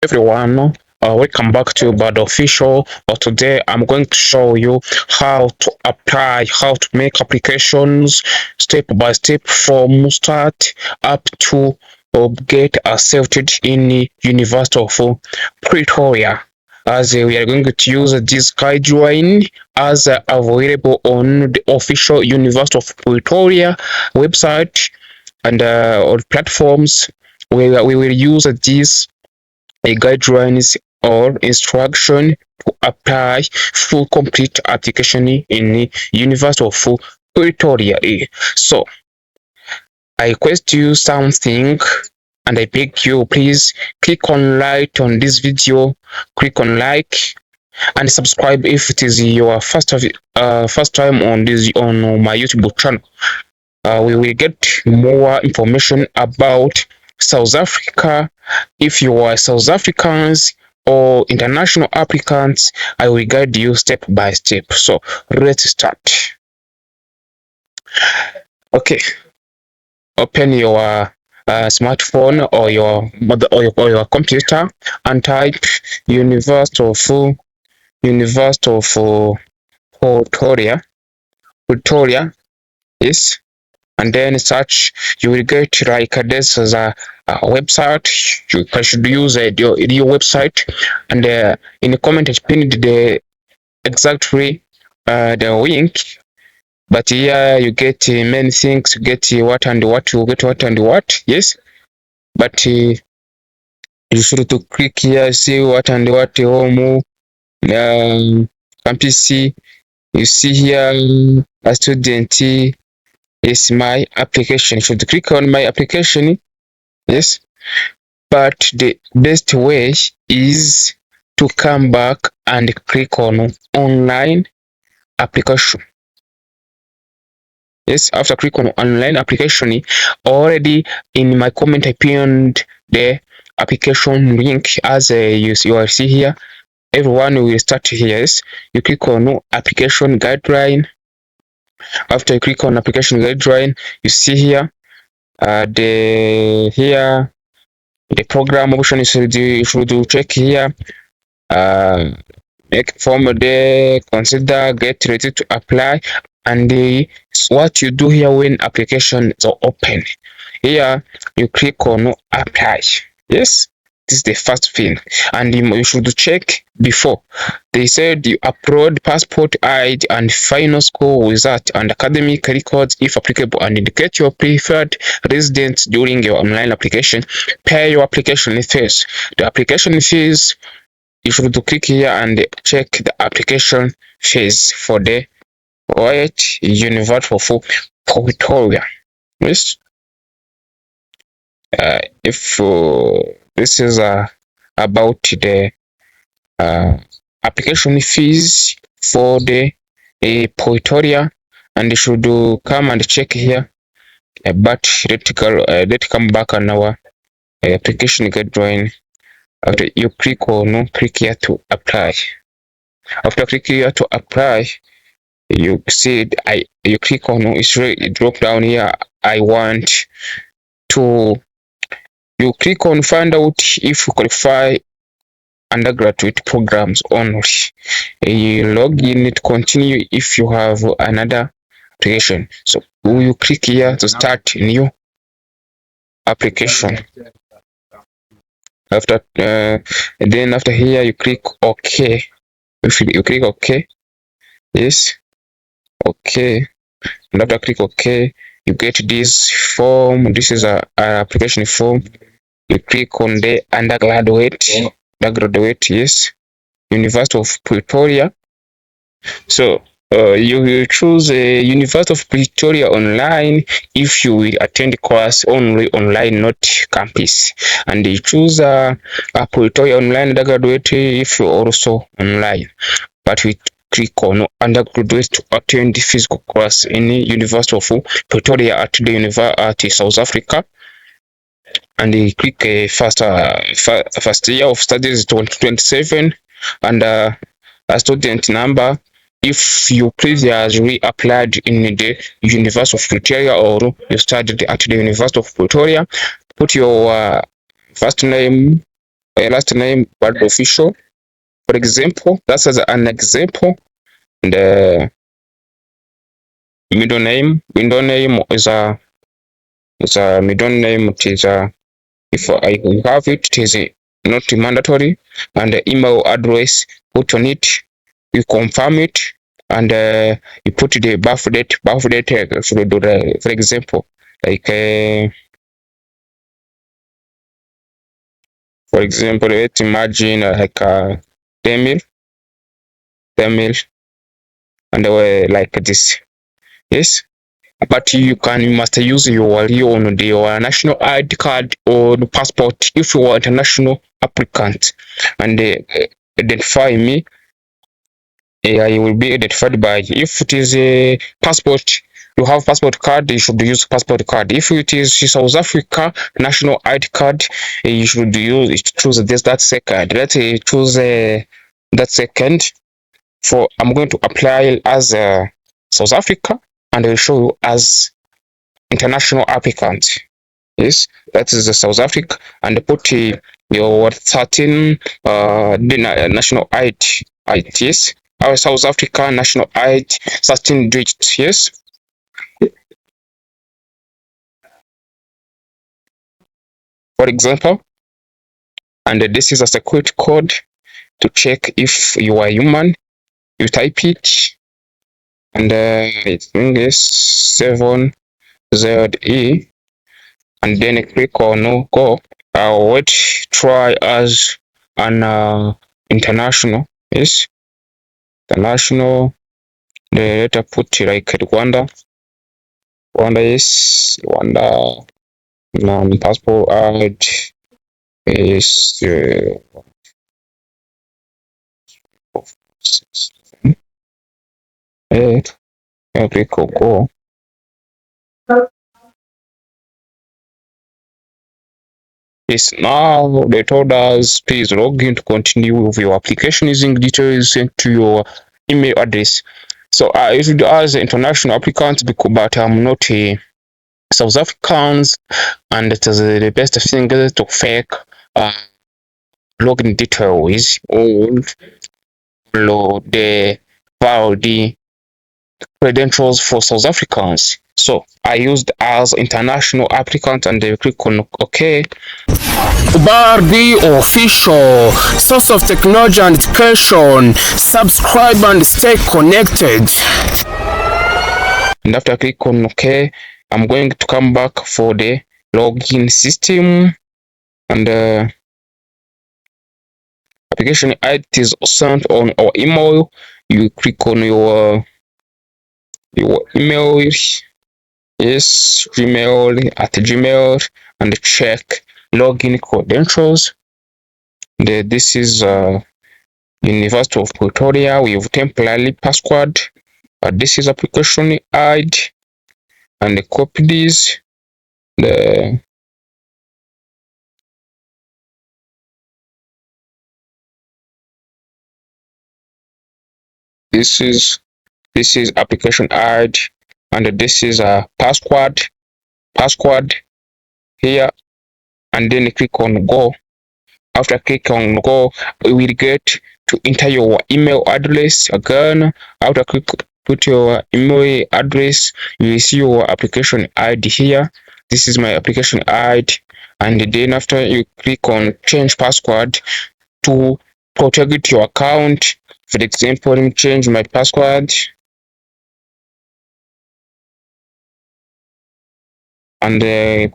Everyone, welcome back to Ubalde Official. Today I'm going to show you how to apply, how to make applications step by step from start up to get accepted in University of Pretoria. As we are going to use this guideline as available on the official University of Pretoria website and on platforms. We will use this guidelines or instruction to apply full complete application in University of Pretoria. So I request you something and I beg you, please click on like on this video, click on like and subscribe if it is your first time on my YouTube channel. We will get more information about South Africa. If you are South Africans or international applicants, I will guide you step by step. So let's start. Okay, open your smartphone or your computer and type University of Pretoria. Yes. And then search. You will get like this as a website. You should use your website, and in the comment I pinned the exactly the link. But here you get many things. You get what and what. You get what and what. Yes, but you should to click here. See what and what. Home campus. You see here a student. Is my application. You should click on my application. Yes, but the best way is to come back and click on online application. Yes, after click on online application, already in my comment I pinned the application link as you see here. Everyone will start here. Yes, you click on application guideline. After you click on application guideline, you see here the program option. You should check here. Make form there, consider, get ready to apply, and what you do here when application is open. Here you click on apply. Yes, this is the first thing, and you should check before. They said you upload passport, ID, and final score result and academic records if applicable, and indicate your preferred residence during your online application. Pay your application fees. The application fees, you should click here and check the application fees for the University of Pretoria. Yes. If this is about the application fees for the Pretoria, and you should come and check here. But let's come back on our application guideline. After you click here to apply. After clicking here to apply, you see you click on it's really drop down here. I want to. You click on find out if you qualify undergraduate programs only. You log in to continue if you have another application. So you click here to start new application. After then after here you click OK. If you click OK, yes, OK, and after click OK, you get this form. This is a application form. You click on the undergraduate, yes, University of Pretoria. So you will choose a University of Pretoria online if you will attend course only online, not campus, and you choose a Pretoria online undergraduate if you also online. But we click on undergraduate to attend the physical course in the University of Pretoria at the University South Africa, and you click first year of studies 2027 and a student number. If you previously applied in the University of Pretoria or you studied at the University of Pretoria, put your first name, last name but official. For example, that's as an example. The middle name is a middle name. It is a if I have it, it is not mandatory. And the email address, put on it, you confirm it, and you put the birth date. Birth date for example, like for example, let's imagine like Demil, Demil, and like this. Yes, but you must use your national ID card or passport if you are international applicant, and identify me. I will be identified by if it is a passport. You have passport card, you should use passport card. If it is South Africa national ID card, you should choose that second. Let's choose that second. For I'm going to apply as South Africa, and I will show you as international applicant. Yes, that is the South Africa, and put your 13 the national ID. Yes, our South Africa national ID 13 digits. Yes, for example, and this is a security code to check if you are human. You type it, and it's English 7ZE, and then click on go. I'll wait, try as an international. Yes, international. Let us put like Rwanda. Rwanda is Rwanda. Passport ad is 8. Okay, cool. Yes, now they told us please log in to continue with your application using details sent to your email address. So I usually as international applicant, but I'm not a South Africans, and it is the best thing to fake uh, login details or the valid credentials for South Africans. So I used as international applicant and then click on OK. Ubalde official, source of technology and education. Subscribe and stay connected. And after I click on OK, I'm going to come back for the login system, and application ID is sent on our email. You click on your email, yes, Gmail at Gmail, and check login credentials. This is University of Pretoria with temporary password. This is application ID, and copy this. This is application ID, and this is a password here, and then click on go. After click on go, you will get to enter your email address again. After click put your email address, you will see your application ID here. This is my application ID, and then after you click on change password to protect your account. For example, let me change my password, and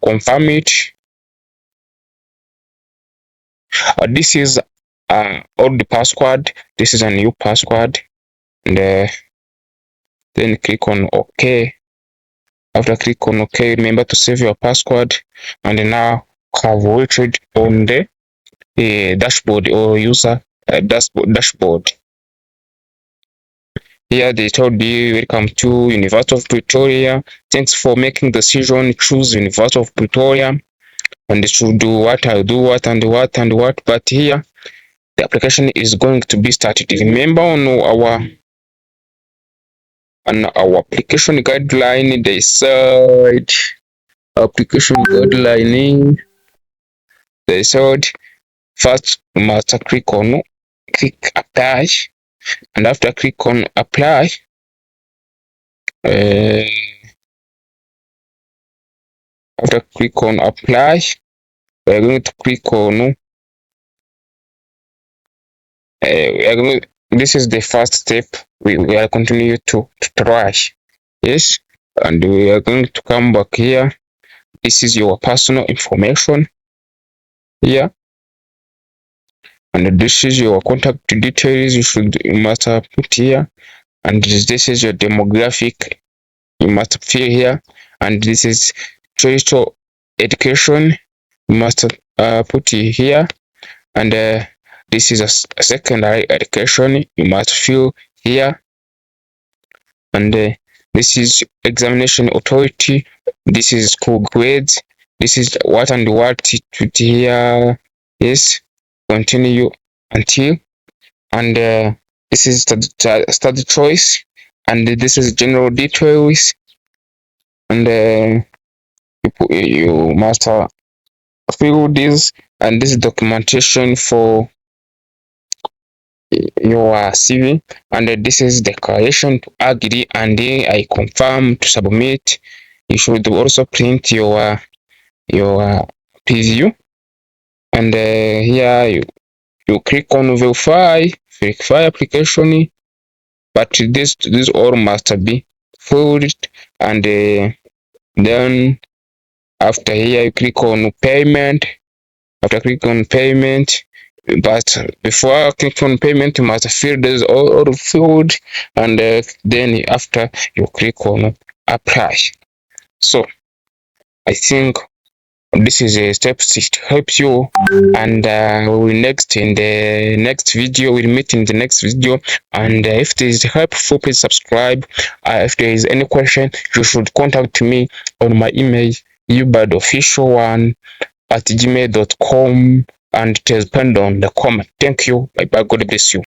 confirm it. This is old password. This is a new password, and then click on OK. After click on OK, remember to save your password, and now have reached on the dashboard or user dashboard. Here they told you welcome to University of Pretoria. Thanks for making the decision. Choose University of Pretoria, and it should do what I do, what and what and what. But here the application is going to be started. Remember on our application guideline, they said application guideline. They said First, you must click apply, and after click on apply, after click on apply, we are going to click on this is the first step. We are continue to try. Yes, and we are going to come back here. This is your personal information here, and this is your contact details. You must put here, and this is your demographic. You must fill here, and this is total education. You must put it here, and this is a secondary education. You must fill here, and this is examination authority. This is school grades. This is what and what to here. Yes, continue until, and this is study choice, and this is general details, and you must fill this, and this is documentation for your CV, and this is declaration to agree and I confirm to submit. You should also print your preview, and here you click on verify application, but this all must be filled, and then after here you click on payment. After click on payment, but before I click on payment, you must fill this all filled, and then after you click on apply. So I think this is a step to help you, and we will next in the next video. We'll meet in the next video, and if this is helpful, please subscribe. If there is any question, you should contact me on my email ubaldeofficial1@gmail.com, and it is depend on the comment. Thank you. Bye bye. God bless you.